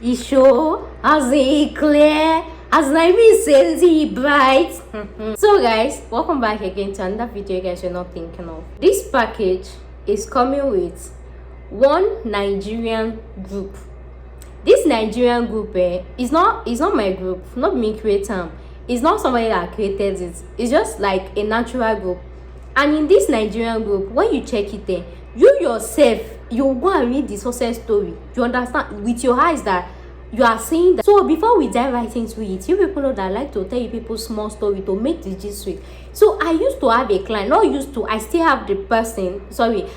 Isho, as it clear, as Naimi says he bright. So guys, welcome back again to another video you guys are not thinking of. This package is coming with one Nigerian group. This Nigerian group is not my group, not me creating. It's not somebody that created it. It's just like a natural group. And in this Nigerian group, when you check it there, you yourself, you go and read the success story. You understand with your eyes that you are seeing that. So before we dive right into it, you people know that I like to tell you people small story to make the gist sweet. So I used to have a client, not used to, I still have the person,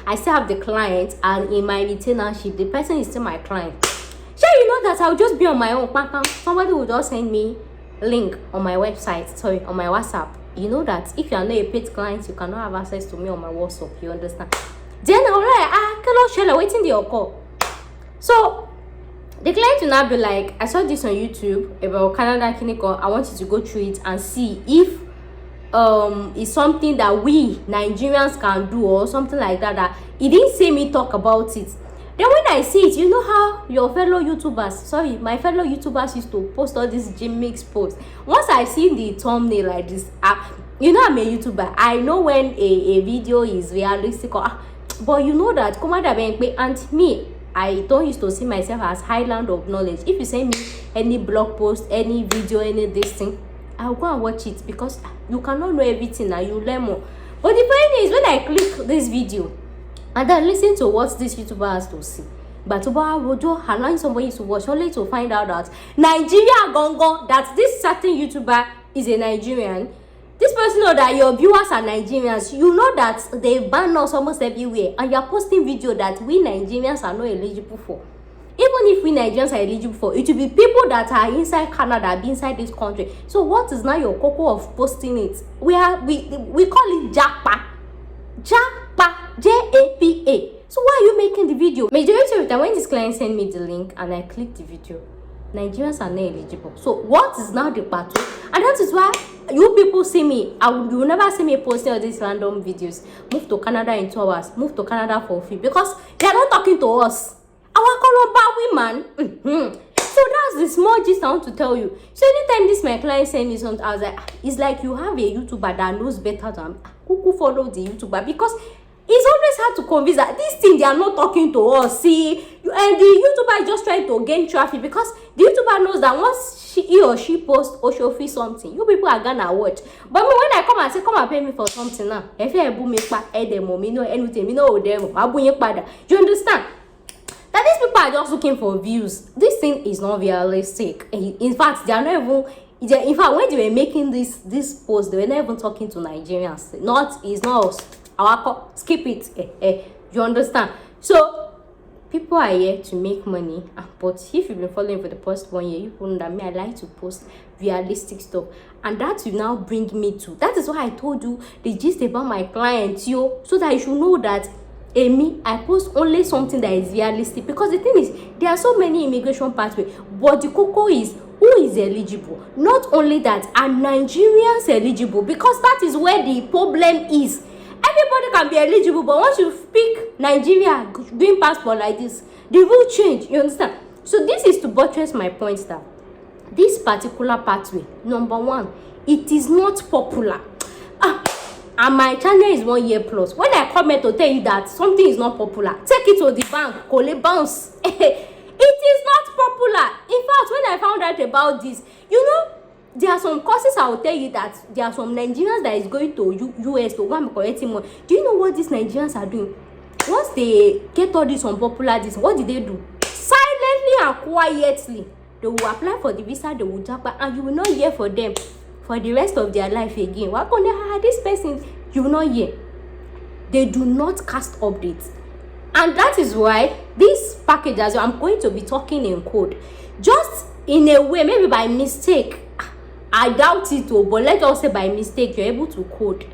I still have the client, and in my retainership, the person is still my client. Sure, you know that I'll just be on my own. Somebody will just send me link on my website, on my WhatsApp. You know that if you are not a paid client, you cannot have access to me on my WhatsApp. You understand? Then I'm like, cannot share waiting the call. So the client will now be like, I saw this on YouTube about Canada Clinical. I want you to go through it and see if it's something that we Nigerians can do or something like that. That he didn't see me talk about it. Then when I see it, you know how your fellow YouTubers, my fellow YouTubers used to post all these gym mix posts. Once I see the thumbnail like this, you know I'm a YouTuber. I know when a video is realistic, but you know that Komada Benkwe and me, I don't used to see myself as highland of knowledge. If you send me any blog post, any video, any this thing, I'll go and watch it because you cannot know everything and you learn more. But the point is, when I click this video and then listen to what this YouTuber has to say, but allowing somebody to watch only to find out that Nigeria Gongo, that this certain YouTuber is a Nigerian. This person know that your viewers are Nigerians. You know that they ban us almost everywhere, and you're posting video that we Nigerians are not eligible for. Even if we Nigerians are eligible for, it will be people that are inside Canada, be inside this country. So what is now your cocoa of posting it? We call it Japa. Japa. So why are you making the video? Majority of the time when this client send me the link and I click the video, Nigerians are not eligible. So what is now the battle? And that is why you people see me. You will never see me posting all these random videos. Move to Canada in 2 hours. Move to Canada for free. Because they are not talking to us. Our Colomba women. So that's the small gist I want to tell you. So anytime this my client send me something, I was like, it's like you have a YouTuber that knows better than who follow the YouTuber, because it's always hard to convince that this thing they are not talking to us. See, and the YouTuber is just trying to gain traffic because the YouTuber knows that once he or she posts or show free something, you people are gonna watch. But when I come and say, come and pay me for something now, if you boom me back, you understand? That these people are just looking for views. This thing is not realistic. In fact, they are not even. In fact, when they were making this post, they were not even talking to Nigerians. It's not us. Skip it. You understand? So people are here to make money. But if you've been following for the past 1 year, you know that me, I like to post realistic stuff, and that will now bring me to. That is why I told you the gist about my clients, so that you should know that. I post only something that is realistic, because the thing is, there are so many immigration pathways, but the cocoa is who is eligible. Not only that, are Nigerians eligible? Because that is where the problem is. Everybody can be eligible, but once you pick Nigeria doing passport like this, the rule change. You understand? So this is to buttress my point that this particular pathway, number one, it is not popular. And my channel is 1 year plus. When I come here to tell you that something is not popular, take it to the bank, call it bounce. It is not popular. In fact, when I found out about this, there are some courses I will tell you that there are some Nigerians that is going to US to go and be collecting money. Do you know what these Nigerians are doing? Once they get all this unpopular, what did they do? Silently and quietly, they will apply for the visa, they will jump, and you will not hear for them for the rest of their life again. What can they have this person? You will not hear. They do not cast updates. And that is why this package, as I'm going to be talking in code, just in a way, maybe by mistake, I doubt it, but let's just say by mistake, you're able to code.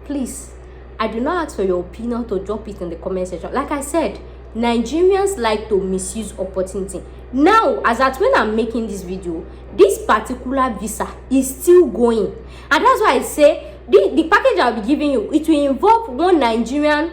Please, I do not ask for your opinion to drop it in the comment section. Like I said, Nigerians like to misuse opportunity. Now, as at when I'm making this video, this particular visa is still going, and that's why I say the package I'll be giving you, it will involve one Nigerian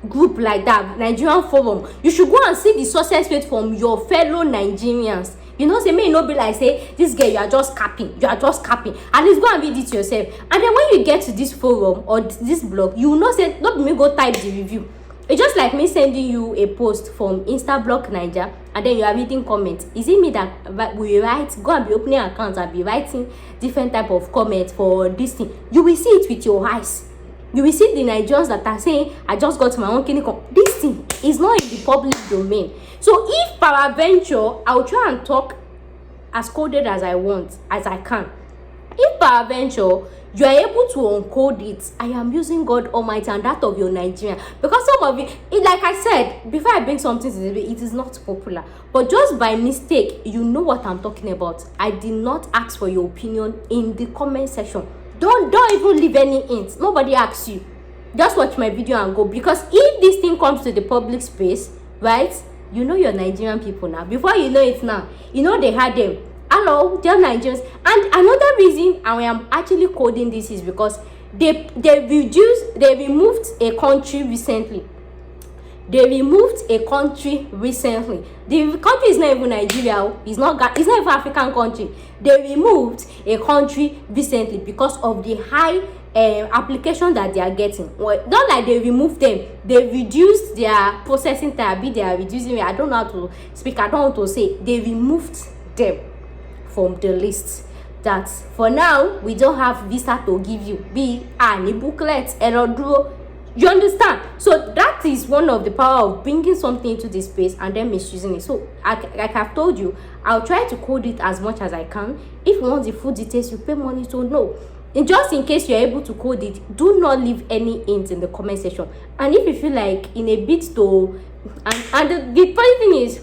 group like that, Nigerian forum, you should go and see the success rate from your fellow Nigerians. You know, say, may not be like, say, this girl, you are just capping. At least go and read it yourself. And then when you get to this forum or this blog, you will not say, not me go type the review. It's just like me sending you a post from Instablock Niger, and then you are reading comments. Is it me that we write, go and be opening accounts and be writing different type of comments for this thing? You will see it with your eyes. You will see the Nigerians that are saying, I just got my own clinic. This thing is not in the public domain. So if peradventure, I'll try and talk as coded as I want, as I can. If peradventure, you are able to uncode it, I am using God Almighty and that of your Nigerian. Because some of it, like I said, before I bring something to the video, it is not popular. But just by mistake, you know what I'm talking about. I did not ask for your opinion in the comment section. Don't even leave any hints. Nobody asks you. Just watch my video and go. Because if this thing comes to the public space, right, you know your Nigerian people now. Before you know it now, you know they had them. Hello, dear Nigerians. And another reason I am actually coding this is because they removed a country recently. The country is not even Nigeria. It's not even African country. They removed a country recently because of the high application that they are getting. Well, not like they removed them, they reduced their processing time. They are reducing it. I don't know how to speak. I don't want to say they removed them from the list. That for now we don't have visa to give you. Be any booklet, you understand? So that is one of the power of bringing something into this space and then misusing it. So like I've told you, I'll try to code it as much as I can. If you want the full details, you pay money to know. And just in case you're able to code it, do not leave any hints in the comment section. And if you feel like in a bit to and the funny thing is,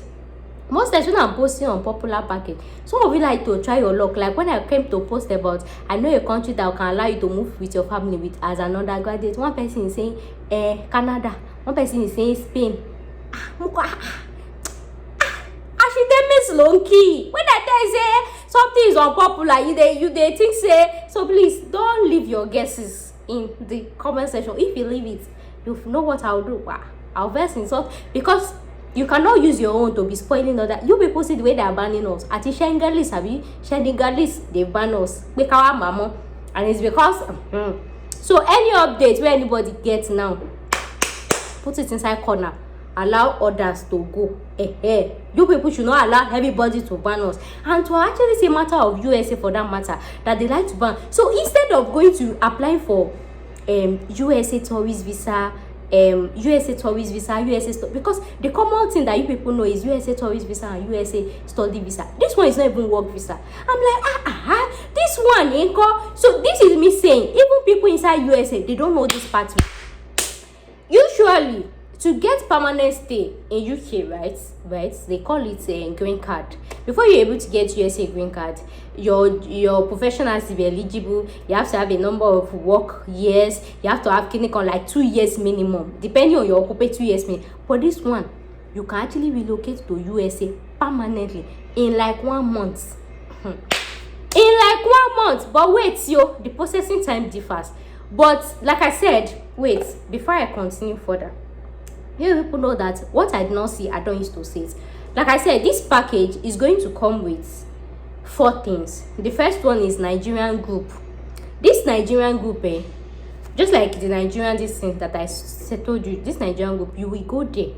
most times when I'm posting on popular package, some of you like to try your luck. Like when I came to post about, I know a country that can allow you to move with your family with as an undergraduate. One person is saying Canada, one person is saying Spain. Actually, they miss low key. When I tell you say something is unpopular, you they think say. So please don't leave your guesses in the comment section. If you leave it, you know what I'll do. I'll verse insult because you cannot use your own to be spoiling other. You people see the way they are banning us. At Shengalis, they ban us. Make our mama. And it's because so any update where anybody gets now, put it inside corner. Allow others to go. You people should not allow everybody to ban us. And to actually say matter of USA for that matter, that they like to ban. So instead of going to apply for USA tourist visa, because the common thing that you people know is USA tourist visa and USA study visa. This one is not even work visa. I'm like, this one ain't called. So this is me saying, even people inside USA, they don't know this part. Usually, to get permanent stay in UK, right, they call it a green card. Before you're able to get USA green card, your profession has to be eligible. You have to have a number of work years. You have to have clinical like 2 years minimum, depending on your occupation, 2 years minimum. For this one, you can actually relocate to USA permanently in like 1 month. In like 1 month. But wait, the processing time differs. But like I said, wait, before I continue further, you people know that what I did not see, I don't used to say it. Like I said, this package is going to come with 4 things. The first one is Nigerian group. This Nigerian group, just like the Nigerian this thing that I told you, this Nigerian group, you will go there,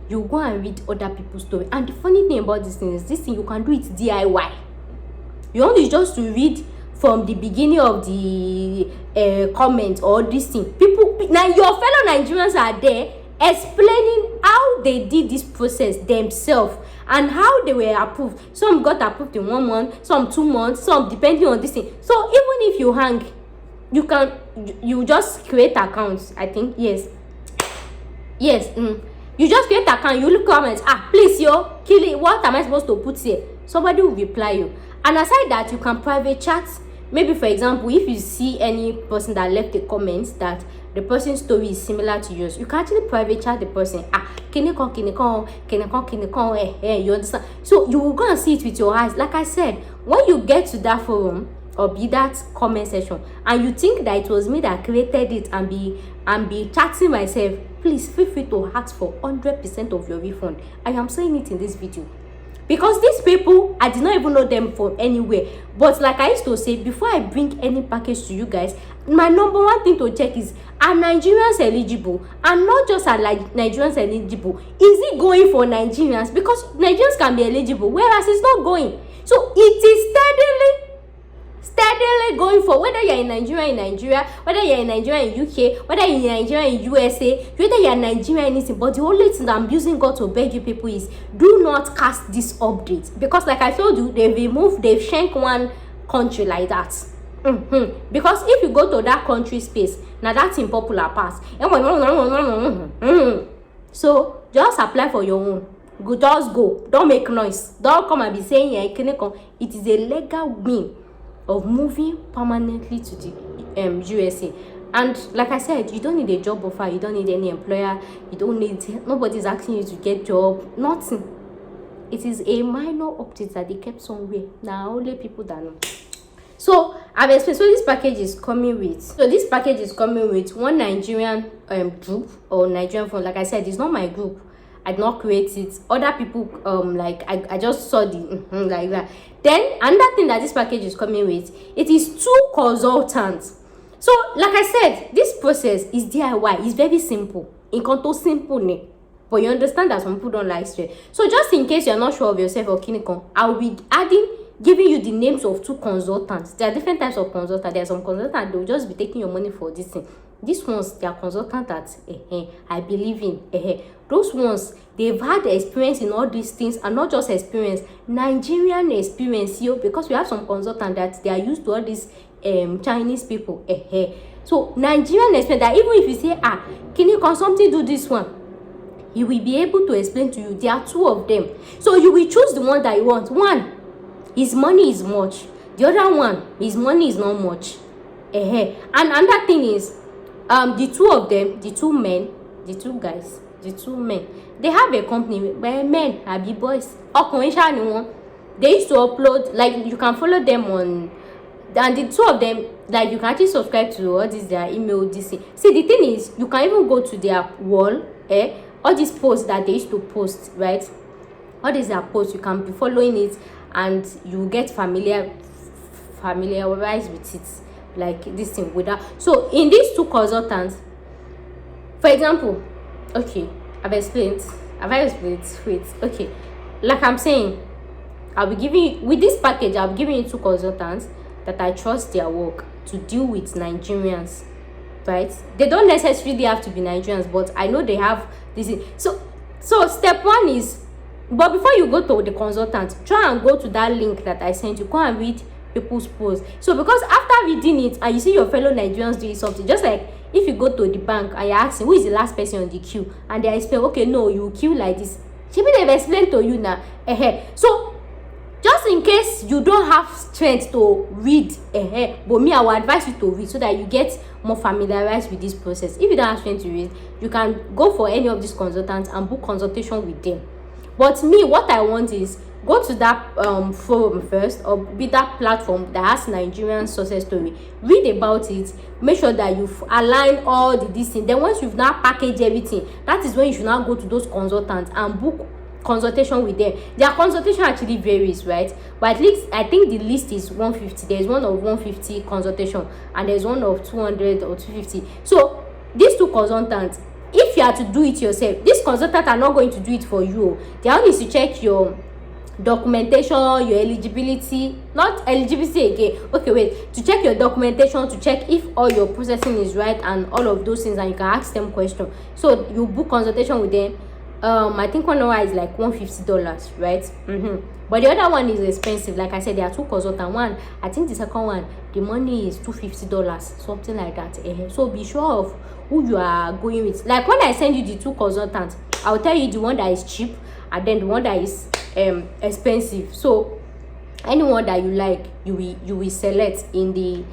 you go and read other people's story. And the funny thing about this thing is, this thing you can do it DIY. You only just to read from the beginning of the comment or this thing. People now, your fellow Nigerians are there explaining how they did this process themselves and how they were approved. Some got approved in 1 month, some 2 months, some depending on this thing. So even if you hang, you just create accounts. I think yes. You just create account, you look comments, please kill it, what am I supposed to put here? Somebody will reply you. And aside that, you can private chat. Maybe for example, if you see any person that left a comment that the person's story is similar to yours, you can actually private chat the person. You understand? So you will go and see it with your eyes. Like I said, when you get to that forum or be that comment section and you think that it was me that created it and be chatting myself, please feel free to ask for 100% of your refund. I am saying it in this video because these people, I did not even know them from anywhere. But like I used to say, before I bring any package to you guys, my number one thing to check is, are Nigerians eligible? And not just are Nigerians eligible, is it going for Nigerians? Because Nigerians can be eligible, whereas it's not going. So it is steadily going for, whether you're in Nigeria, whether you're in Nigeria in UK, whether you're in Nigeria in USA, whether you're in Nigeria in anything. But the only thing that I'm using God to beg you people is, do not cast this update, because like I told you, they've shanked one country like that. Because if you go to that country space, now that's unpopular pass. So just apply for your own. Just go. Don't make noise. Don't come and be saying it is a legal win of moving permanently to the USA. And like I said, you don't need a job offer, you don't need any employer, you don't need, nobody's asking you to get job, nothing. It is a minor update that they kept somewhere. Now only people that know. So I've explained. So this package is coming with one Nigerian group or Nigerian phone. Like I said, it's not my group. I did not create it. Other people like I just saw the like that. Then another thing that this package is coming with, it is 2 consultants. So like I said, this process is DIY. It's very simple. In conto simple ne. But you understand that some people don't like straight. So just in case you're not sure of yourself or Kinikon, I'll be giving you the names of 2 consultants. There are different types of consultants. There are some consultants that will just be taking your money for this thing. These ones, they are consultants that I believe in. Those ones, they've had experience in all these things, and not just experience, Nigerian experience, because we have some consultants that they are used to all these Chinese people. So Nigerian experience that even if you say, can you something do this one, he will be able to explain to you. There are 2 of them. So you will choose the one that you want. One, his money is much. The other one, his money is not much. And another thing is, the 2 of them, the 2 men, the 2 guys, the 2 men, they have a company where men are big boys. They used to upload, like you can follow them on, and the 2 of them, like you can actually subscribe to all this their email. This see, the thing is, you can even go to their wall, all these posts that they used to post, right? All these are posts, you can be following it, and you get familiarized with it, like this thing with that. So in these 2 consultants, for example, okay, have I explained wait, okay, like I'm saying, I'll be giving you, with this package, I'll be giving you 2 consultants that I trust their work to deal with Nigerians, right? They don't necessarily have to be Nigerians, but I know they have this. So step 1 is, but before you go to the consultant, try and go to that link that I sent you. Go and read people's posts. So because after reading it and you see your fellow Nigerians doing something, just like if you go to the bank and you're asking who is the last person on the queue, and they explain, okay, no, you queue like this, maybe they've explained to you now. So just in case you don't have strength to read, but me, I will advise you to read so that you get more familiarized with this process. If you don't have strength to read, you can go for any of these consultants and book consultation with them. But me, what I want is, go to that forum first, or be that platform that has Nigerian success story. Read about it. Make sure that you've aligned all this thing. Then once you've now packaged everything, that is when you should now go to those consultants and book consultation with them. Their consultation actually varies, right? But at least I think the list is 150. There's one of 150 consultation, and there's one of 200 or 250. So these 2 consultants, if you are to do it yourself, these consultants are not going to do it for you. They only need to check your documentation, your eligibility, not eligibility again, okay, wait, to check your documentation, to check if all your processing is right and all of those things, and you can ask them questions. So you book consultation with them. I think 1 hour is like $150, right? But the other one is expensive. Like I said, there are 2 consultants. One, I think the second one, the money is $250, something like that. So be sure of who you are going with. Like when I send you the 2 consultants, I'll tell you the one that is cheap and then the one that is expensive. So anyone that you like, you will select in the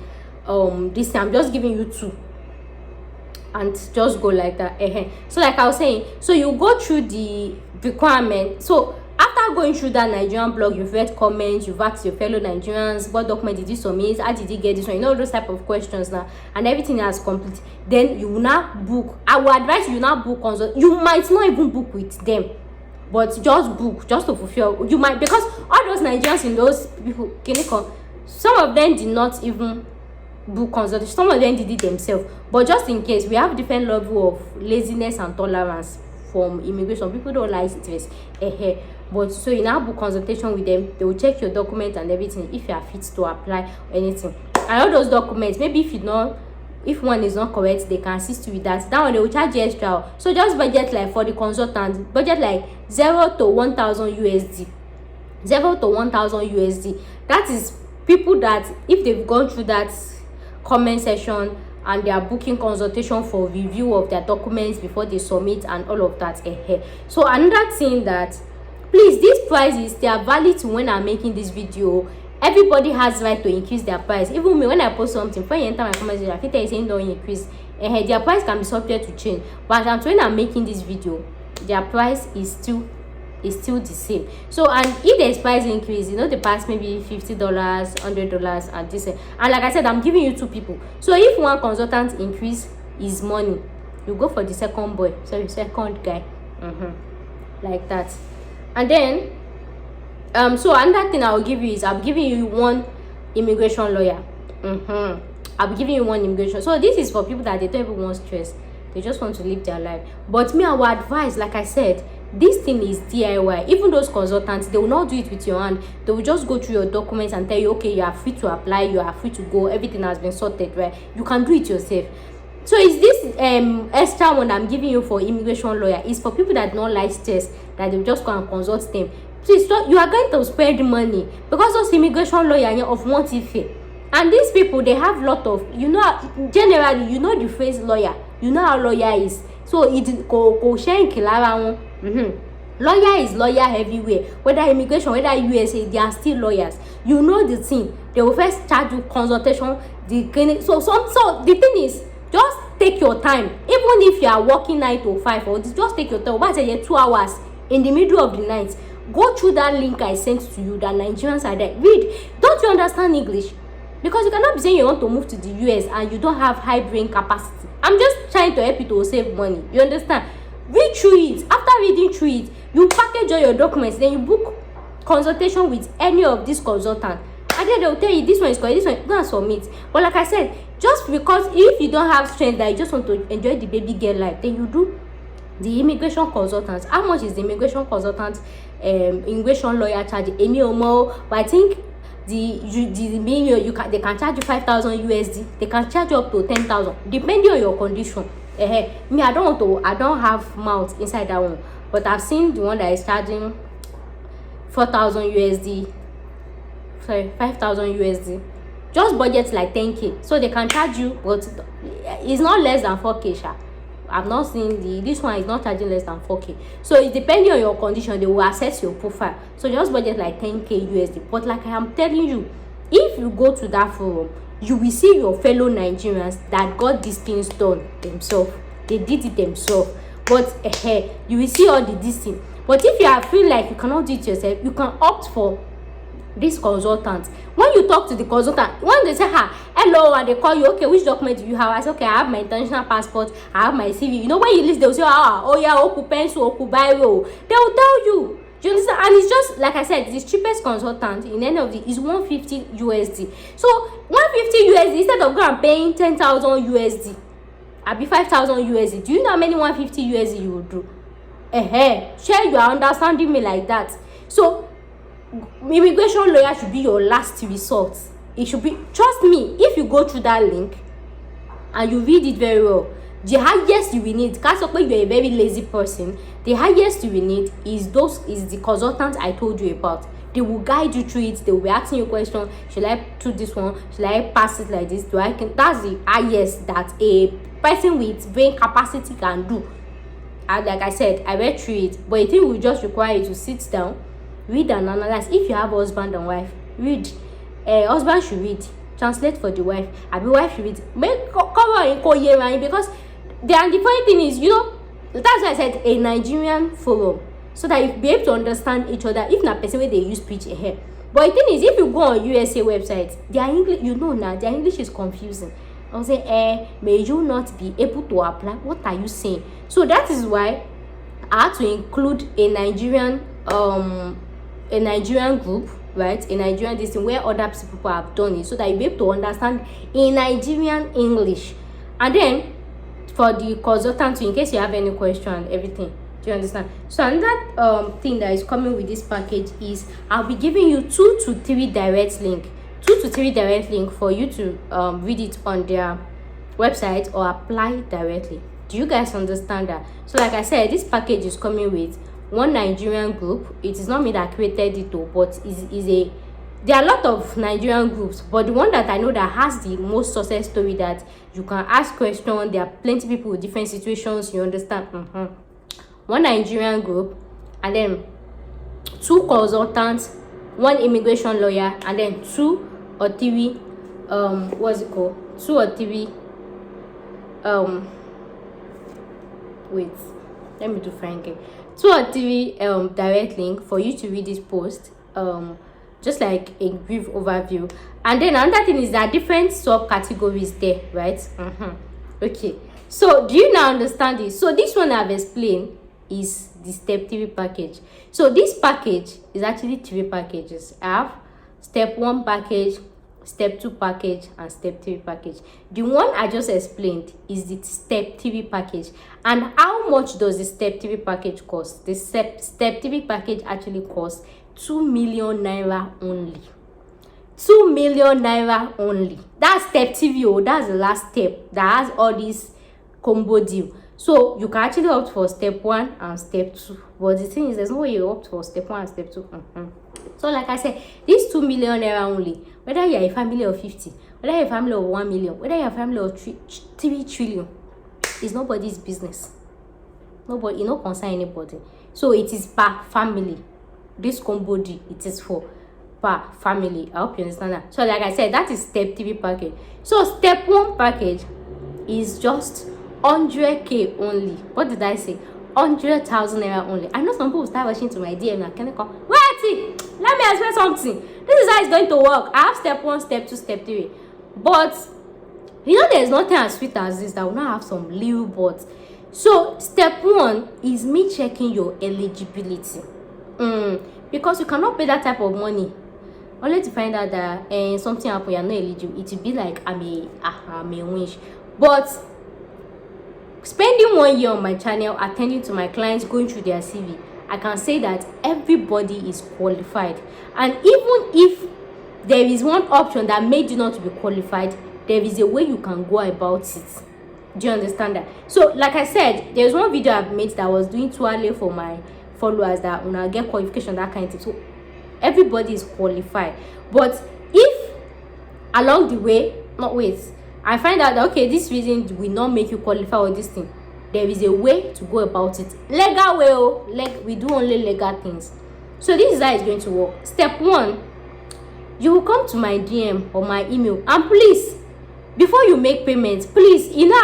this. I'm just giving you 2, and just go like that. So like I was saying, so you go through the requirement. So after after going through that Nigerian blog, you've read comments, you've asked your fellow Nigerians, what document did you submit, how did you get this one, you know, those type of questions now, and everything has complete. Then you will now book. I will advise you now book consult. You might not even book with them, but just book, just to fulfill. You might, because all those Nigerians in those people, some of them did not even book consultation, some of them did it themselves. But just in case, we have different level of laziness and tolerance from immigration. People don't like stress. But so you now book consultation with them, they will check your document and everything, if you are fit to apply or anything. And all those documents, maybe if one is not correct, they can assist you with that. That one they will charge you extra. So just budget, like for the consultant, budget like 0 to 1,000 USD. 0 to 1,000 USD. That is people that, if they've gone through that comment section and they are booking consultation for review of their documents before they submit and all of that. So another thing that, please, these prices, they are valid to when I'm making this video. Everybody has right to increase their price. Even me, when I post something, before you enter my comment section, I think they're saying don't increase. Their price can be subject to change. But when I'm making this video, their price is still the same. So, and if there's price increase, you know, the price maybe $50, $100 and this. And like I said, I'm giving you two people. So if one consultant increase his money, you go for the second guy. Like that. And then so another thing I'll give you is, I'm giving you one immigration lawyer. I'm giving you one immigration. So this is for people that they don't even want stress, they just want to live their life. But me, I would advise, like I said, this thing is DIY. Even those consultants, they will not do it with your hand. They will just go through your documents and tell you, okay, you are free to apply, you are free to go, everything has been sorted, right? You can do it yourself. So is this extra one I'm giving you for immigration lawyer is for people that don't like stress, that they just go and consult them. Please, you are going to spend money, because those immigration lawyers of one fee. And these people, they have lot of, you know, generally, you know the phrase lawyer, you know how lawyer is. So it lawyer is lawyer everywhere, whether immigration, whether USA, they are still lawyers. You know the thing, they will first charge you consultation, the clinic. So the thing is, just take your time. Even if you are working 9 to 5, or just take your time. About 2 hours in the middle of the night, go through that link I sent to you that Nigerians are there. Read. Don't you understand English? Because you cannot be saying you want to move to the US and you don't have high brain capacity. I'm just trying to help you to save money. You understand? Read through it. After reading through it, you package all your documents, then you book consultation with any of these consultants, and then they'll tell you this one is correct, this one, go and submit. But like I said, just because if you don't have strength that you just want to enjoy the baby girl life, then you do the immigration consultants. How much is the immigration consultant immigration lawyer charge? Any or more? But I think they can charge you 5,000 USD. They can charge you up to 10,000 depending on your condition. Me, I don't have mouth inside that one, but I've seen the one that is charging 4,000 USD, sorry, 5,000 USD. Just budget like 10k, so they can charge you, but it's not less than 4k. I've not seen this one is not charging less than 4k. So it's depending on your condition, they will assess your profile. So just budget like 10k USD. But like I am telling you, if you go to that forum, you will see your fellow Nigerians that got these things done themselves. They did it themselves. But you will see all this thing. But if you feel like you cannot do it yourself, you can opt for this consultant. When you talk to the consultant, when they say hello, and they call you, okay, which document do you have? I say, okay, I have my international passport, I have my CV. You know, when you list, they'll say, oh yeah, oku pencil, oku biro. They will tell you. Do you understand? And it's just like I said, the cheapest consultant in any of the is 150 USD. So 150 USD instead of going and paying 10,000 USD, I'll be 5,000 USD. Do you know how many 150 USD you will do? Sure, you are understanding me like that. So immigration lawyer should be your last resort. It should be, trust me, if you go through that link and you read it very well, the highest you will need, because you're a very lazy person, the highest you will need is the consultant I told you about. They will guide you through it. They will be asking you questions. Should I do this one? Should I pass it like this? That's the highest that a person with brain capacity can do. And like I said, I read through it, but I think we just require you to sit down, read and analyze. If you have husband and wife, read. Husband should read, translate for the wife. And the wife should read. Make cover in Korean, because the funny thing is, you know, that's why I said a Nigerian forum. so that you be able to understand each other. If not person where they use speech here. But the thing is, if you go on USA websites, their English, you know now, their English is confusing. I'll say, may you not be able to apply? What are you saying? So that is why I had to include a Nigerian group, right? A Nigerian this thing where other people have done it, so that you be able to understand in Nigerian English. And then for the consultant, in case you have any question and everything. Do you understand? So another thing that is coming with this package is I'll be giving you 2 to 3 direct link for you to read it on their website or apply directly. Do you guys understand that? So like I said, this package is coming with one Nigerian group. It is not me that created it though, but there are a lot of Nigerian groups, but the one that I know that has the most success story that you can ask questions, there are plenty of people with different situations, you understand. One Nigerian group, and then 2 consultants, 1 immigration lawyer, and then 2 or 3 what's it called, 2 or 3 wait, let me do Frankie. 2 or 3 direct link for you to read this post, just like a brief overview. And then another thing is that different subcategories there, right? Okay, so do you now understand this? So this one I've explained is the step 3 package. So this package is actually 3 packages. I have step 1 package, step 2 package, and step 3 package. The one I just explained is the step 3 package. And how much does the step 3 package cost? The step 3 package actually costs 2 million naira only. 2 million naira only. That's step 3. That's the last step that has all this combo deal. So you can actually opt for step 1 and step 2. But the thing is, there's no way you opt for step 1 and step 2. So like I said, this 2 million naira only, whether you're a family of 50, whether you're a family of 1 million, whether you're a family of 3 trillion, is nobody's business. Nobody, it not concern anybody. So it is per family. This combo deal, it is for per family. I hope you understand that. So like I said, that is step 3 package. So step 1 package is just 100k only. What did I say? 100,000 naira only. I know some people will start rushing to my DM now. Can I call? Wait, let me explain something. This is how it's going to work. I have step 1, step 2, step 3. But you know, there's nothing as sweet as this that will not have some little but. So step 1 is me checking your eligibility. Because you cannot pay that type of money only to find out that something happened, you're not eligible. It will be like I'm a wish. But spending 1 year on my channel, attending to my clients, going through their CV, I can say that everybody is qualified. And even if there is one option that made you not to be qualified, there is a way you can go about it. Do you understand that? So like I said, there's one video I've made that was doing too early for my followers that when I get qualification, that kind of thing. So everybody is qualified. But if along the way, I find out that okay, this reason will not make you qualify or this thing, there is a way to go about it. Legal way, we do only legal things. So this is how it's going to work. Step 1, you will come to my DM or my email, and please, before you make payments, please, you know,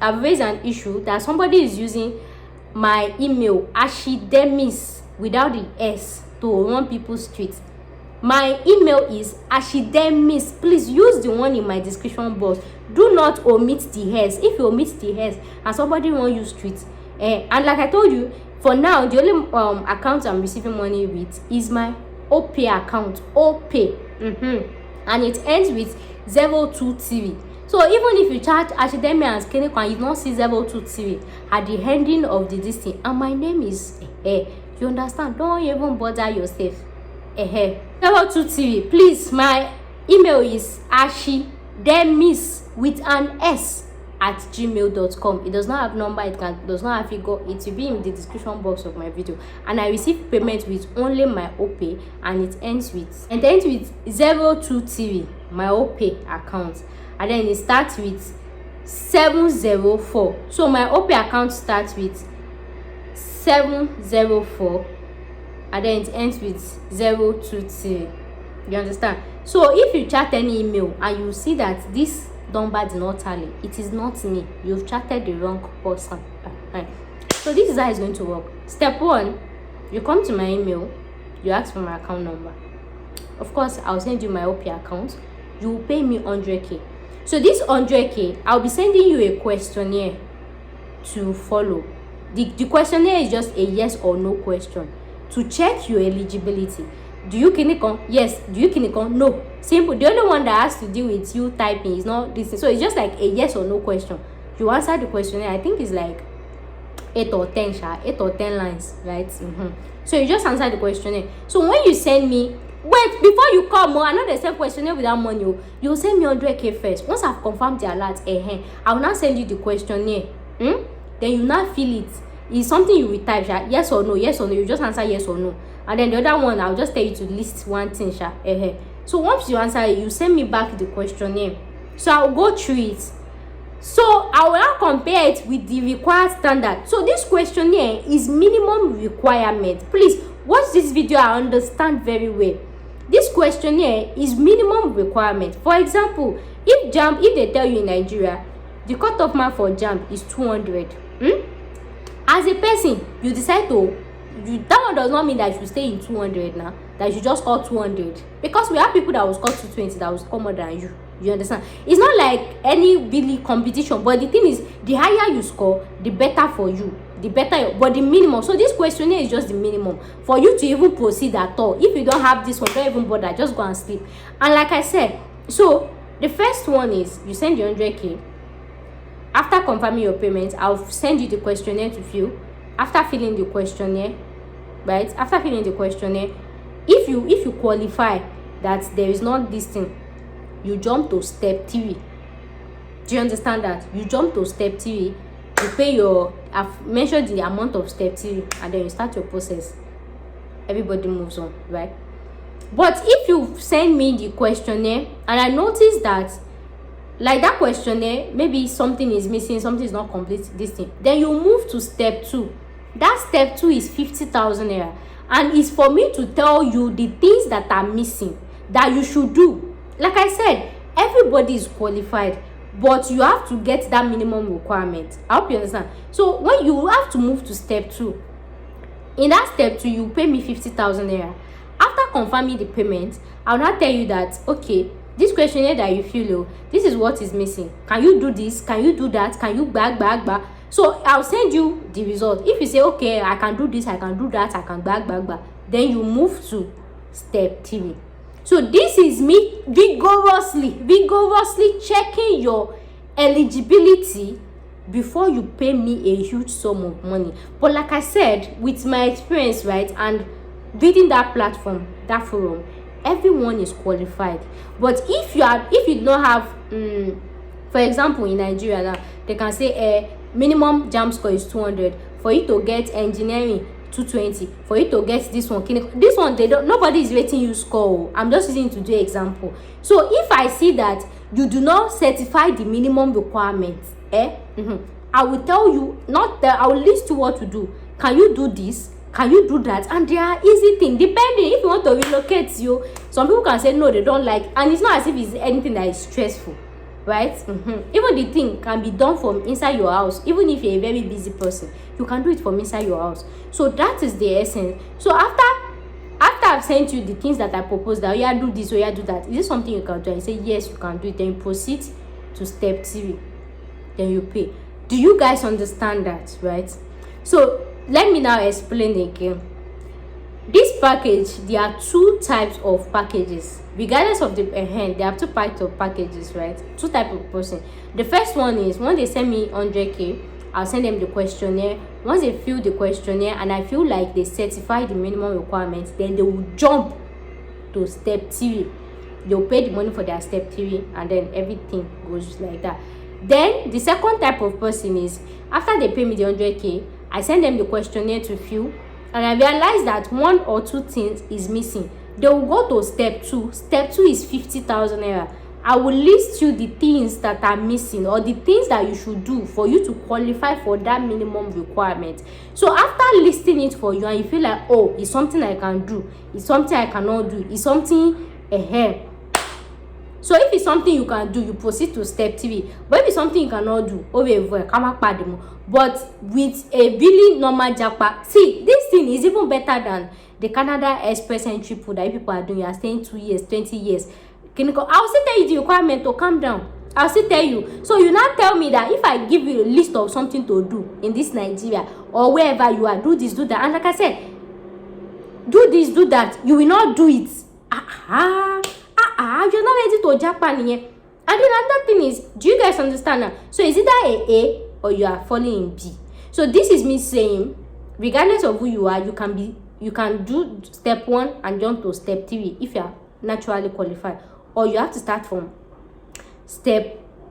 I've raised an issue that somebody is using my email ashidemis without the s to run people's streets. My email is ashidemis. Please use the one in my description box. Do not omit the s. If you omit the s and somebody run you streets, and like I told you, for now the only account I'm receiving money with is my OPay account. OPay, and it ends with 023. So even if you charge Ashidemi and Skeneko and you not see 023 at the ending of the this thing, and my name is you understand, don't even bother yourself. 023, please, my email is ashidemis with an s at gmail.com. It does not have number, does not have figure. It will be in the description box of my video. And I receive payment with only my OPay, and it ends with 023, my OPay account, and then it starts with 704. So my OPay account starts with 704, and then it ends with 023. You understand? So if you chat any email and you see that this number did not tally, it is not me. You've chatted the wrong person. So this is how it's going to work. Step 1, you come to my email, you ask for my account number. Of course, I'll send you my OP account. You will pay me 100k. So this 100k, I'll be sending you a questionnaire to follow. The questionnaire is just a yes or no question to check your eligibility. Do you click on yes? Do you click on no? Simple. The only one that has to do with you typing is not this. So it's just like a yes or no question. You answer the questionnaire. I think it's like 8 or 10 lines, right? So you just answer the questionnaire. So when you send me, wait, before you come, I know they send questionnaire without money. You send me 100k first. Once I've confirmed the alert, I will now send you the questionnaire. Then you now fill it. It's something you will type, yes or no, yes or no. You just answer yes or no. And then the other one, I'll just tell you to list one thing, So once you answer it, you send me back the questionnaire. So I'll go through it. So I will now compare it with the required standard. So this questionnaire is minimum requirement. Please watch this video and understand very well. This questionnaire is minimum requirement. For example, if they tell you in Nigeria, the cutoff mark for JAMB is 200. As a person, you decide to, that one does not mean that you should stay in 200 now, that you should just score 200. Because we have people that will score 220 that will score more than you. You understand? It's not like any really competition, but the thing is, the higher you score, the better for you. The better, but the minimum. So this questionnaire is just the minimum for you to even proceed at all. If you don't have this one, don't even bother, just go and sleep. And like I said, so the first one is you send your 100k. After confirming your payment, I'll send you the questionnaire to fill. After filling the questionnaire, right? After filling the questionnaire, if you qualify that there is not this thing, you jump to step 3. Do you understand that? You jump to step 3, you pay I've mentioned the amount of step 3, and then you start your process. Everybody moves on, right? But if you send me the questionnaire and I notice that, like that questionnaire, maybe something is missing, something is not complete, this thing, then you move to step 2. That step 2 is 50,000 naira, and it's for me to tell you the things that are missing that you should do. Like I said, everybody is qualified, but you have to get that minimum requirement. I hope you understand. So when you have to move to step 2, in that step 2, you pay me 50,000 naira. After confirming the payment, I'll now tell you that, okay, this questionnaire that you fill, this is what is missing. Can you do this? Can you do that? Can you back? So I'll send you the result. If you say, okay, I can do this, I can do that, I can back, then you move to step 3. So this is me vigorously checking your eligibility before you pay me a huge sum of money. But like I said, with my experience, right, and reading that platform, that forum, everyone is qualified. But if you don't have, for example, in Nigeria now, they can say minimum JAMB score is 200. For you to get engineering, 220. For you to get this one, nobody is rating you score. I'm just using to do example. So if I see that you do not certify the minimum requirements, I will tell you, I will list you what to do. Can you do this? Can you do that? And there are easy things, depending. If you want to relocate, some people can say no, they don't like, and it's not as if it's anything that is stressful, right? Even the thing can be done from inside your house. Even if you're a very busy person, you can do it from inside your house. So that is the essence. So after I've sent you the things that I proposed, that do this or do that, is this something you can do? And you say yes, you can do it. Then you proceed to step 3. Then you pay. Do you guys understand that, right? So let me now explain again. This package, there are 2 types of packages. Regardless of the there are 2 types of packages, right? 2 types of person. The first one is when they send me 100k, I'll send them the questionnaire. Once they fill the questionnaire and I feel like they certify the minimum requirements, then they will jump to step 3. They'll pay the money for their step 3, and then everything goes like that. Then the second type of person is after they pay me the 100k, I send them the questionnaire to fill, and I realize that 1 or 2 things is missing. They will go to step 2. Step 2 is 50,000 naira. I will list you the things that are missing, or the things that you should do for you to qualify for that minimum requirement. So after listing it for you, and you feel like, oh, it's something I can do, it's something I cannot do, it's something So if it's something you can do, you proceed to step 3. But if it's something you cannot do, but with a really normal japa, see, this thing is even better than the Canada Express entry pool that people are doing. You are staying 2 years, 20 years. I'll still tell you the requirement to calm down. I'll still tell you. So you now tell me that if I give you a list of something to do in this Nigeria or wherever you are, do this, do that, and like I said, do this, do that, you will not do it. You're not ready to Japan yet. And then another thing is, do you guys understand now? So is it that A or you are falling in B? So this is me saying, regardless of who you are, you can do step 1 and jump to step 3 if you are naturally qualified, or you have to start from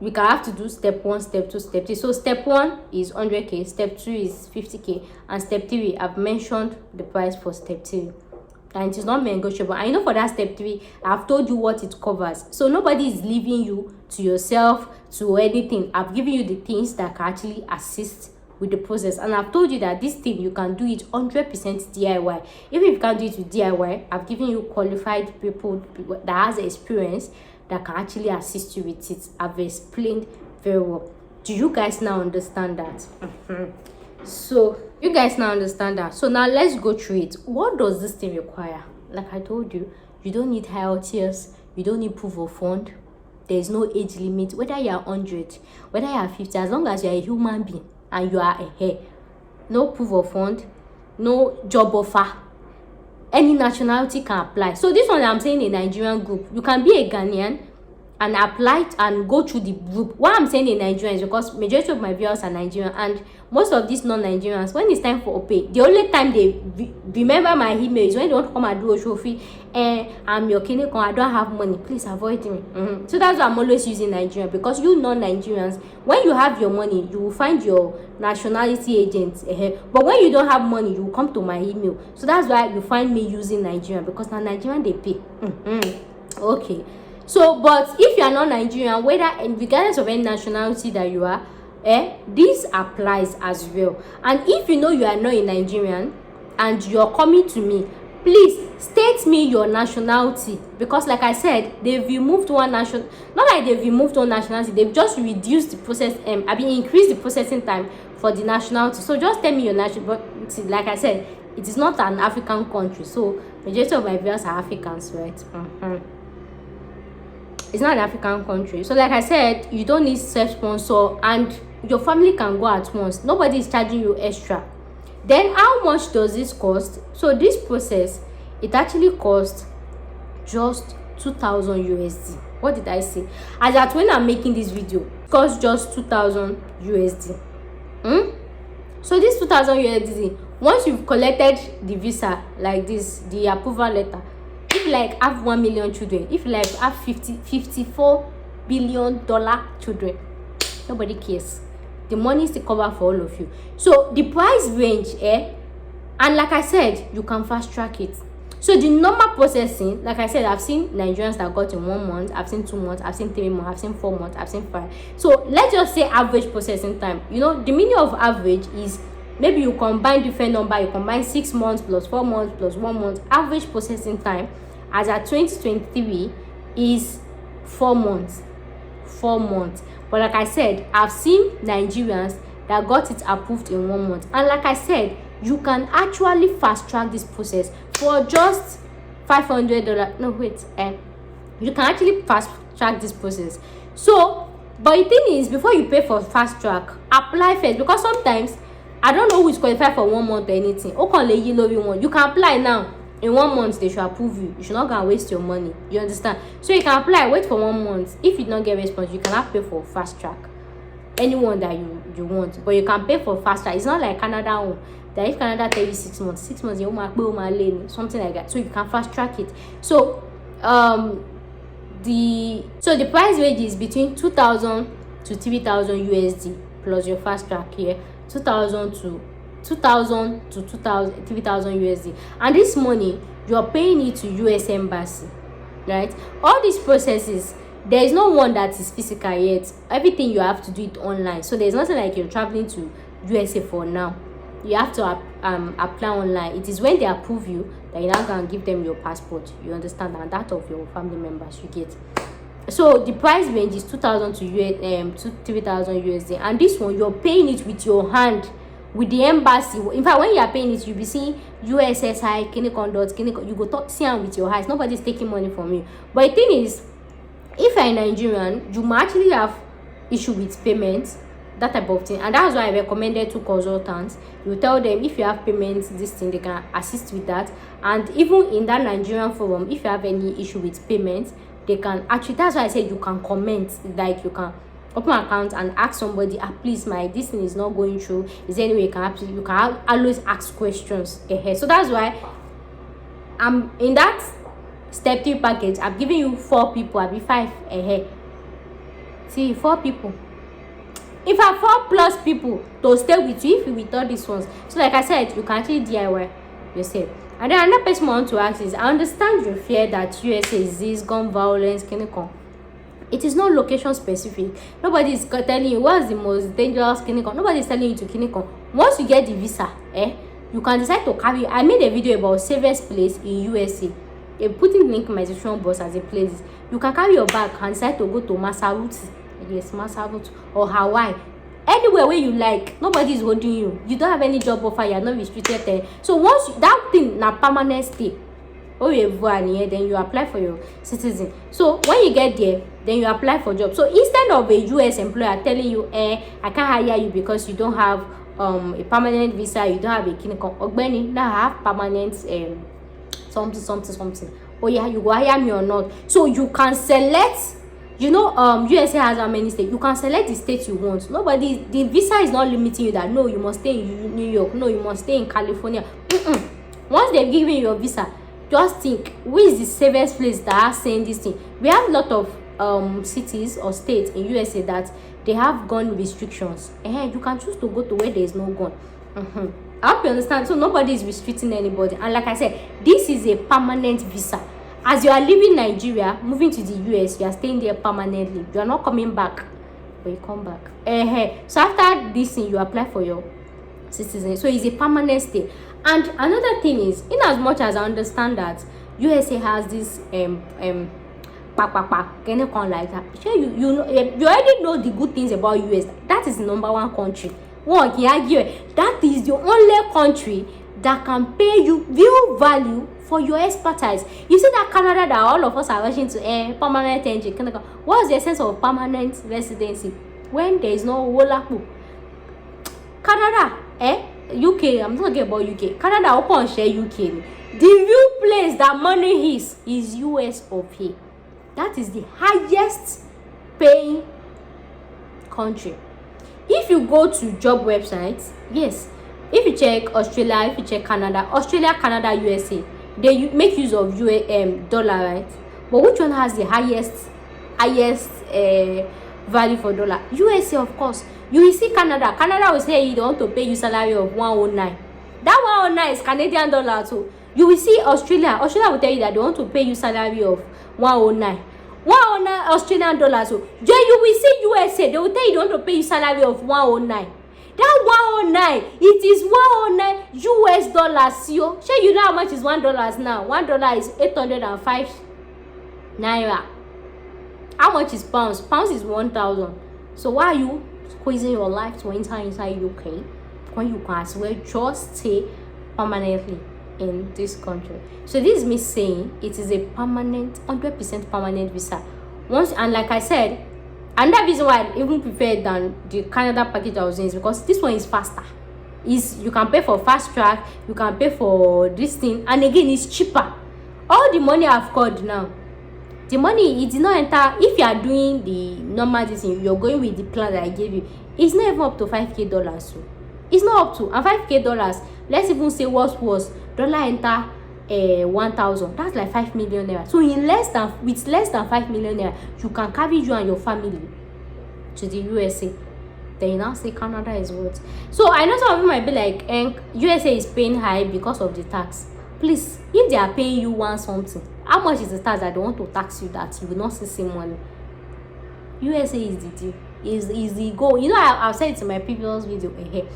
we can have to do step 1, step 2, step 3. So step 1 is 100k, step 2 is 50k, and step 3, I've mentioned the price for step 3, and it is not negotiable. And you know, for that step 3, I've told you what it covers. So nobody is leaving you to yourself to anything. I've given you the things that can actually assist with the process, and I've told you that this thing you can do it 100% DIY. Even if you can't do it with DIY, I've given you qualified people that has experience that can actually assist you with it. I've explained very well. Do you guys now understand that? So you guys now understand that. So now let's go through it. What does this thing require? Like I told you, you don't need IELTS, you don't need proof of fund, there is no age limit, whether you are 100, whether you are 50, as long as you are a human being and you are a hair, no proof of fund, no job offer, any nationality can apply. So this one I'm saying, a Nigerian group, you can be a Ghanaian and apply and go through the group. Why I'm saying a Nigerian is because majority of my viewers are Nigerian, and most of these non-Nigerians, when it's time for OPay, the only time they remember my email is when they want to come and do a trophy, and I'm your clinic, I don't have money, please avoid me. So that's why I'm always using Nigerian, because you non-Nigerians, when you have your money, you will find your nationality agent, but when you don't have money, you will come to my email. So that's why you find me using Nigerian, because now Nigerian they pay. Okay. So, but if you are not Nigerian, whether and regardless of any nationality that you are, this applies as well. And if you know you are not a Nigerian and you're coming to me, please state me your nationality, because like I said, they've removed one nation, not like they've removed one nationality, they've just reduced the process, increased the processing time for the nationality. So just tell me your national. But see, like I said, it is not an African country, so majority of my viewers are Africans, right? It's not an African country. So like I said, you don't need self-sponsor, and your family can go at once. Nobody is charging you extra. Then how much does this cost? So this process, it actually costs just 2,000 USD. What did I say? As at when I'm making this video, it costs just 2,000 USD. So this 2,000 USD, once you've collected the visa like this, the approval letter, if you like have 1 million children, if you like have 54 billion dollar children, nobody cares. The money is to cover for all of you. So the price range, and like I said, you can fast track it. So the normal processing, like I said, I've seen Nigerians that got in 1 month, I've seen 2 months, I've seen 3 months, I've seen 4 months, I've seen 5. So let's just say average processing time. You know, the meaning of average is maybe you combine different number, you combine 6 months plus 4 months plus 1 month. Average processing time as at 2023 is 4 months. 4 months. But like I said, I've seen Nigerians that got it approved in 1 month. And like I said, you can actually fast track this process for just $500. No, wait. You can actually fast track this process. So, but the thing is, before you pay for fast track, apply first, because sometimes I don't know who is qualified for 1 month or anything. You can apply now. In 1 month, they should approve you. You should not go and waste your money. You understand? So you can apply, wait for 1 month. If you don't get response, you cannot pay for fast track. Anyone that you want, but you can pay for fast track. It's not like Canada. That if Canada tell you 6 months, 6 months, something like that. So you can fast track it. So the price range is between 2,000 to 3,000 USD plus your fast track here, 2,000 to 3,000 USD, and this money you're paying it to US Embassy, right? All these processes, there is no one that is physical yet. Everything you have to do it online. So there's nothing like you're traveling to USA for now. You have to apply online. It is when they approve you that you now can give them your passport. You understand? And that of your family members you get. So the price range is 2,000 to 3,000 USD, and this one you're paying it with your hand, with the embassy. In fact, when you are paying it, you'll be seeing USSI, you go see them with your eyes. Nobody's taking money from you. But the thing is, if you're a Nigerian, you might actually have issue with payments, that type of thing, and that's why I recommended 2 consultants. You tell them if you have payments, this thing, they can assist with that. And even in that Nigerian forum, if you have any issue with payments, they can actually, that's why I said you can comment, like you can open an account and ask somebody, please, my this thing is not going through, is there any way you can always ask questions ahead. So that's why I'm in that step 3 package. I'm giving you 4 people, I'll be 5 ahead. See, 4 people, in fact 4 plus people to stay with you if you with all these ones. So like I said, you can actually DIY yourself. And then another person I want to ask is, I understand your fear that USA is this gun violence, it is not location specific. Nobody is telling you what's the most dangerous Kinikon. Nobody is telling you to Kinikon. Once you get the visa, you can decide to carry. I made a video about safest place in USA. Putting link in my description box as a place. You can carry your bag and decide to go to Masaruti. Yes, Masaruti or Hawaii. Anywhere where you like, nobody is holding you. You don't have any job offer, you are not restricted there. So once that thing na permanent stay, then you apply for your citizen. So when you get there, then you apply for job. So instead of a US employer telling you, I can't hire you because you don't have a permanent visa, you don't have a Kinikon, Ogbeni, now I have permanent something. Oh yeah, you go hire me or not. So you can select. You know, USA has how many states? You can select the state you want. The visa is not limiting you that no, you must stay in New York, no, you must stay in California. Once they've given you your visa, just think, which is the safest place that are saying this thing. We have a lot of cities or states in USA that they have gun restrictions. You can choose to go to where there is no gun. I hope you understand. So nobody is restricting anybody. And like I said, this is a permanent visa. As you are leaving Nigeria, moving to the US, you are staying there permanently. You are not coming back, but you come back. So after this thing, you apply for your citizen. So it's a permanent stay. And another thing is, in as much as I understand that USA has this like that, you already know the good things about US. That is the #1 country. That is the only country that can pay you real value for your expertise. You see that Canada that all of us are rushing to permanent entry. What's the essence of permanent residency when there is no Wolaku? Canada, UK, I'm not talking about UK. Canada open share UK. The real place that money is US of A. That is the highest paying country. If you go to job websites, yes. If you check Australia, if you check Canada, Australia, Canada, USA, they make use of dollar, right? But which one has the highest value for dollar? USA, of course. You will see Canada. Canada will say you don't want to pay you salary of 109. That 109 is Canadian dollar too. You will see Australia. Australia will tell you that they want to pay you salary of 109. 109 Australian dollars. So then you will see USA. They will tell you they want to pay you salary of 109. That 109, it is 109 US dollars. Sure, you know how much is $1 now? $1 is 805 naira. How much is pounds? Pounds is 1,000. So why are you squeezing your life to enter inside UK when you can as well just stay permanently in this country? So this is me saying it is a permanent, 100% permanent visa. Once, and like I said, and that reason why I even prefer than the Canada package I was in is because this one is faster. You can pay for fast track, you can pay for this thing, and again it's cheaper. All the money I've called now, the money, it did not enter. If you are doing the normal this thing, you're going with the plan that I gave you, it's not even up to $5K. So it's not up to, and $5K, let's even say what's worse, dollar enter 1,000, that's like 5 million naira. So with less than 5 million naira, you can carry you and your family to the USA. Then you now say Canada is what? So I know some of you might be like, USA is paying high because of the tax. Please, if they are paying you something, how much is the tax that they want to tax you that you will not see same money? USA is the deal, is the goal. You know, I've said it in my previous video here.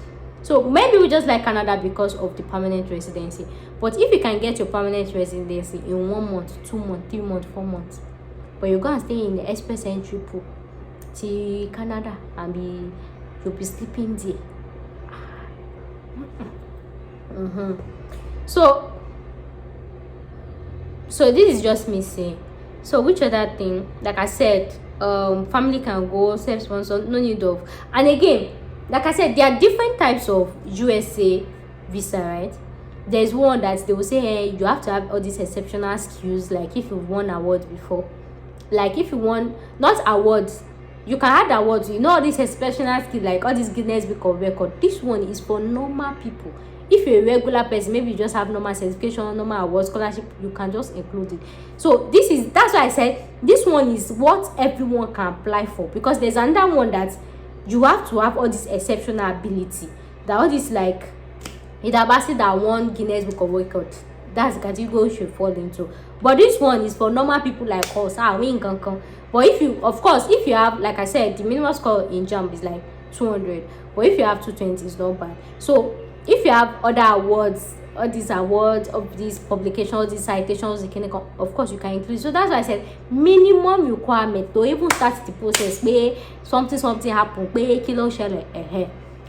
So maybe we just like Canada because of the permanent residency. But if you can get your permanent residency in 1 month, 2 months, 3 months, 4 months, but you go and stay in the express entry pool to Canada and you'll be sleeping there. So this is just me saying. So which other thing, like I said, family can go, self-sponsor, no need of. And again, like I said, there are different types of USA visa, right? There's one that they will say, hey, you have to have all these exceptional skills, like if you won awards before, like if you won, not awards, you can add awards, you know, all these exceptional skills, like all this Guinness Book of Record. This one is for normal people. If you're a regular person, maybe you just have normal certification, normal award, scholarship, you can just include it. So that's why I said this one is what everyone can apply for, because there's another one that you have to have all this exceptional ability, that all this, like Idabasi that won Guinness Book of Record, that's the category you should fall into. But this one is for normal people like us. We can come. But if you, of course, if you have, like I said, the minimum score in JAMB is like 200, but if you have 220, it's not bad. So if you have other awards, all these awards of these publications, these citations, you can, of course, you can include. So that's why I said minimum requirement to even start the process. May something happen.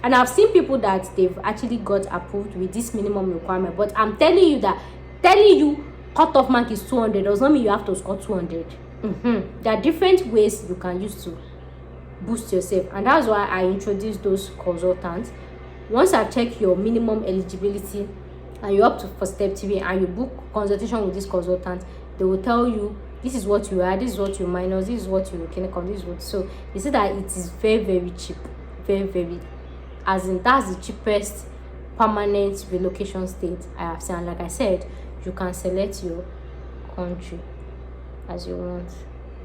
And I've seen people that they've actually got approved with this minimum requirement. But I'm telling you cutoff mark is 200 does not mean you have to score 200. There are different ways you can use to boost yourself, and that's why I introduced those consultants. Once I check your minimum eligibility and you're up to for step 3 and you book consultation with this consultant, they will tell you this is what you are, this is what you minus, this is what you can come, this is what. So you see that it is very, very cheap, very, as in that's the cheapest permanent relocation state I have seen. And like I said, you can select your country as you want.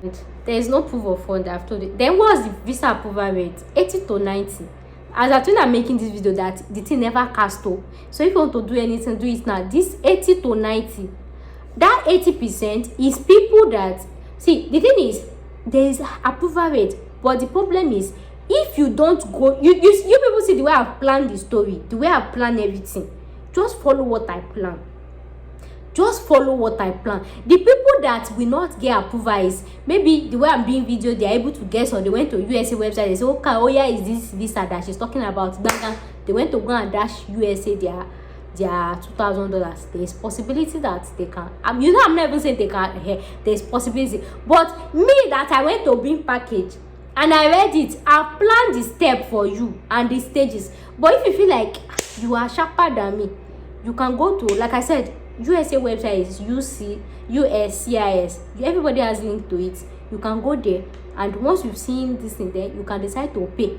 And there is no proof of fund. I've told you. Then what's the visa approval rate? 80 to 90. As I told you, I'm making this video that the thing never cast up. So if you want to do anything, do it now. This 80 to 90, that 80% is people that, see, the thing is there is approval rate, but the problem is if you don't go, you people see the way I've planned the story, the way I've planned everything. Just follow what I plan. Just follow what I plan. The people that will not get approval is maybe the way I'm doing video, they're able to guess, or they went to USA website, they say, okay, oh yeah, is this visa that she's talking about? They went to go and dash USA their $2,000. There's possibility that they can. I'm not even saying they can't. There's possibility. But me that I went to bring package and I read it, I planned the step for you and the stages. But if you feel like you are sharper than me, you can go to, like I said, USA website is USCIS. Everybody has link to it. You can go there, and once you've seen this thing there, you can decide to pay.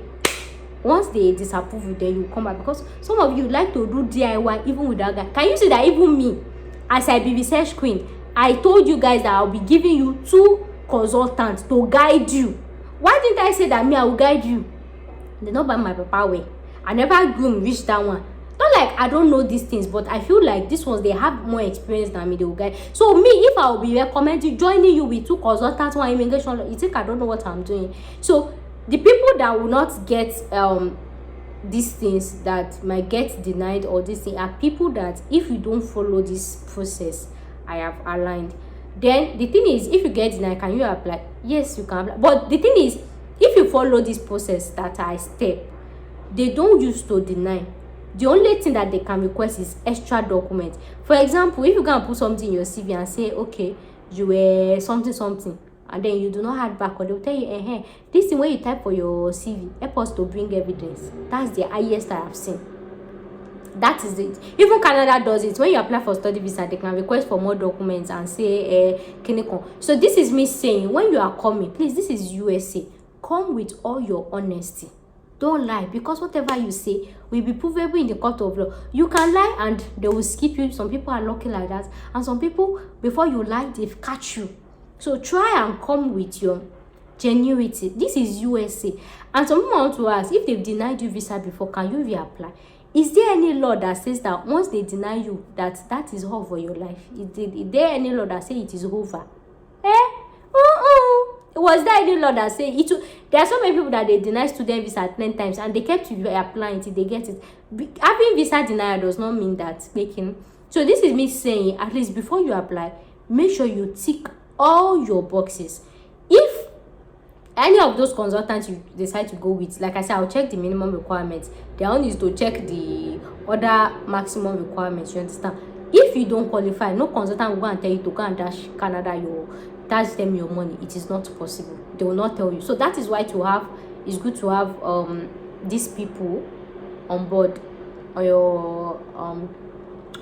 Once they disapprove you, then you come back, because some of you like to do DIY even without guide. Can you see that even me, as I be research queen, I told you guys that I'll be giving you 2 consultants to guide you. Why didn't I say that me, I will guide you? They not by my papa way. I never groom reach that one. Not like I don't know these things, but I feel like these ones, they have more experience than me. They will guide. So me, if I will be recommending joining you with 2 consultants, 1 immigration, you think I don't know what I'm doing. So the people that will not get these things, that might get denied or this thing, are people that if you don't follow this process I have aligned, then the thing is, if you get denied, can you apply? Yes, you can apply. But the thing is, if you follow this process that I step, they don't use to deny. The only thing that they can request is extra documents. For example, if you can put something in your CV and say, okay, you were something, and then you do not have back, or they'll tell you, this thing where you type for your CV, help us to bring evidence. That's the highest I have seen. That is it. Even Canada does it. When you apply for study visa, they can request for more documents and say, so this is me saying, when you are coming, please, this is USA. Come with all your honesty. Don't lie, because whatever you say will be provable in the court of law. You can lie and they will skip you. Some people are lucky like that, and some people, before you lie, they've catch you. So try and come with your genuity. This is USA. And some people want to ask, if they've denied you visa before, can you reapply? Is there any law that says that once they deny you, that is all for your life? Is there any law that says it is over? Was there any law that say it? There are so many people that they deny student visa 10 times and they kept applying till they get it. Having visa denial does not mean that making. So this is me saying, at least before you apply, make sure you tick all your boxes. If any of those consultants you decide to go with, like I said, I'll check the minimum requirements. Their own is to check the other maximum requirements, you understand? If you don't qualify, no consultant will go and tell you to go and dash Canada dash them your money. It is not possible. They will not tell you. So that is why it's good to have these people on board on your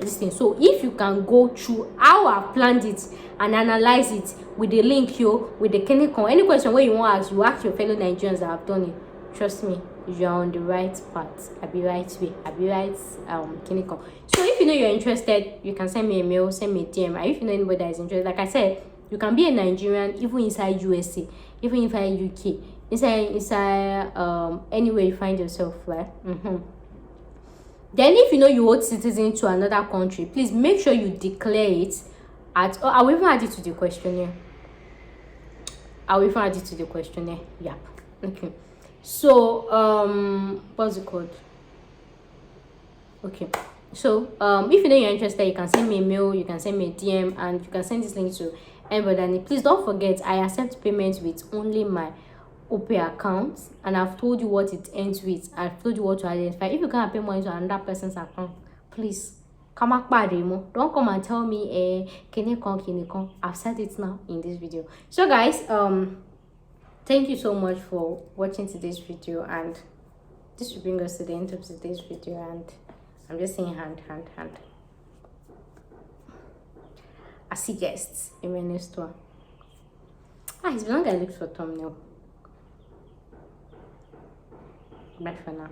this thing. So if you can go through how I've planned it and analyze it with the link here, with the clinical, any question where you want to ask, you ask your fellow Nigerians that have done it. Trust me, you are on the right path. I'll be right way. I'll be right clinical. So if you know you're interested, you can send me a mail, send me a DM. And if you know anybody that is interested, like I said, you can be a Nigerian even inside USA, even inside UK, inside anywhere you find yourself, right? Then if you know you hold citizen to another country, please make sure you declare it at, oh, I will even add it to the questionnaire. Yeah. Okay. So what's it called? Okay. So if you know you're interested, you can send me a mail, you can send me a DM, and you can send this link to anybody. And please don't forget, I accept payments with only my OPay account, and I've told you what it ends with. I've told you what to identify. If you can't pay money to another person's account, please come back. Don't come and tell me can I've said it now in this video. So guys, thank you so much for watching today's video, and this will bring us to the end of today's video. And I'm just saying hand. I see guests in my next one. It's been long I looked for thumbnail. Bye for now.